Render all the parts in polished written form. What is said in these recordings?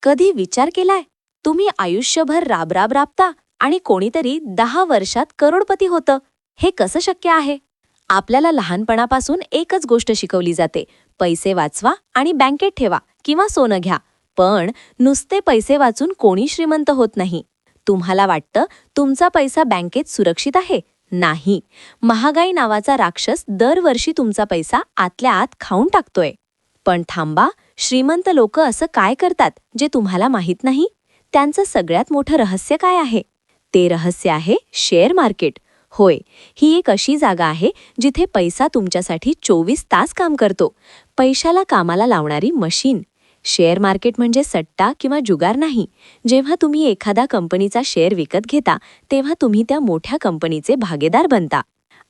कधी विचार केलाय तुम्ही आयुष्यभर राबराब राबता आणि कोणीतरी 10 वर्षात करोडपती होतं? हे कसं शक्य आहे? आपल्याला लहानपणापासून एकच गोष्ट शिकवली जाते, पैसे वाचवा आणि बँकेत ठेवा किंवा सोनं घ्या. पण नुसते पैसे वाचून कोणी श्रीमंत होत नाही. तुम्हाला वाटतं तुमचा पैसा बँकेत सुरक्षित आहे? नाही. महागाई नावाचा राक्षस दरवर्षी तुमचा पैसा आतल्या आत खाऊन टाकतोय. पण थांबा, श्रीमंत लोक असं काय करतात जे तुम्हाला माहीत नाही? त्यांचं सगळ्यात मोठं रहस्य काय आहे? ते रहस्य आहे शेअर मार्केट. होय, ही एक अशी जागा आहे जिथे पैसा तुमच्यासाठी 24 तास काम करतो. पैशाला कामाला लावणारी मशीन. शेअर मार्केट म्हणजे सट्टा किंवा जुगार नाही. जेव्हा तुम्ही एखादा कंपनीचा शेअर विकत घेता तेव्हा तुम्ही त्या मोठ्या कंपनीचे भागीदार बनता.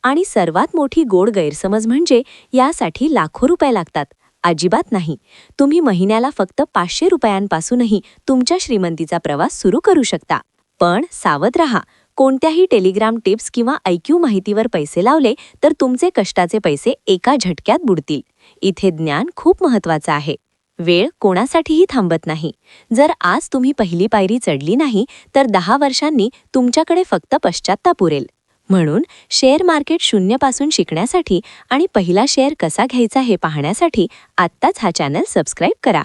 आणि सर्वात मोठी गोड गैरसमज म्हणजे यासाठी लाखो रुपये लागतात. अजिबात नाही. तुम्ही महिन्याला फक्त 500 रुपयांपासूनही तुमच्या श्रीमंतीचा प्रवास सुरू करू शकता. पण सावध रहा. कोणत्याही टेलिग्राम टिप्स किंवा IQ माहितीवर पैसे लावले तर तुमचे कष्टाचे पैसे एका झटक्यात बुडतील. इथे ज्ञान खूप महत्त्वाचं आहे. वेळ कोणासाठीही थांबत नाही. जर आज तुम्ही पहिली पायरी चढली नाही तर 10 वर्षांनी तुमच्याकडे फक्त पश्चात्ताप उरेल. म्हणून शेअर मार्केट शून्यपासून शिकण्यासाठी आणि पहिला शेअर कसा घ्यायचा हे पाहण्यासाठी आत्ताच हा चॅनल सबस्क्राईब करा.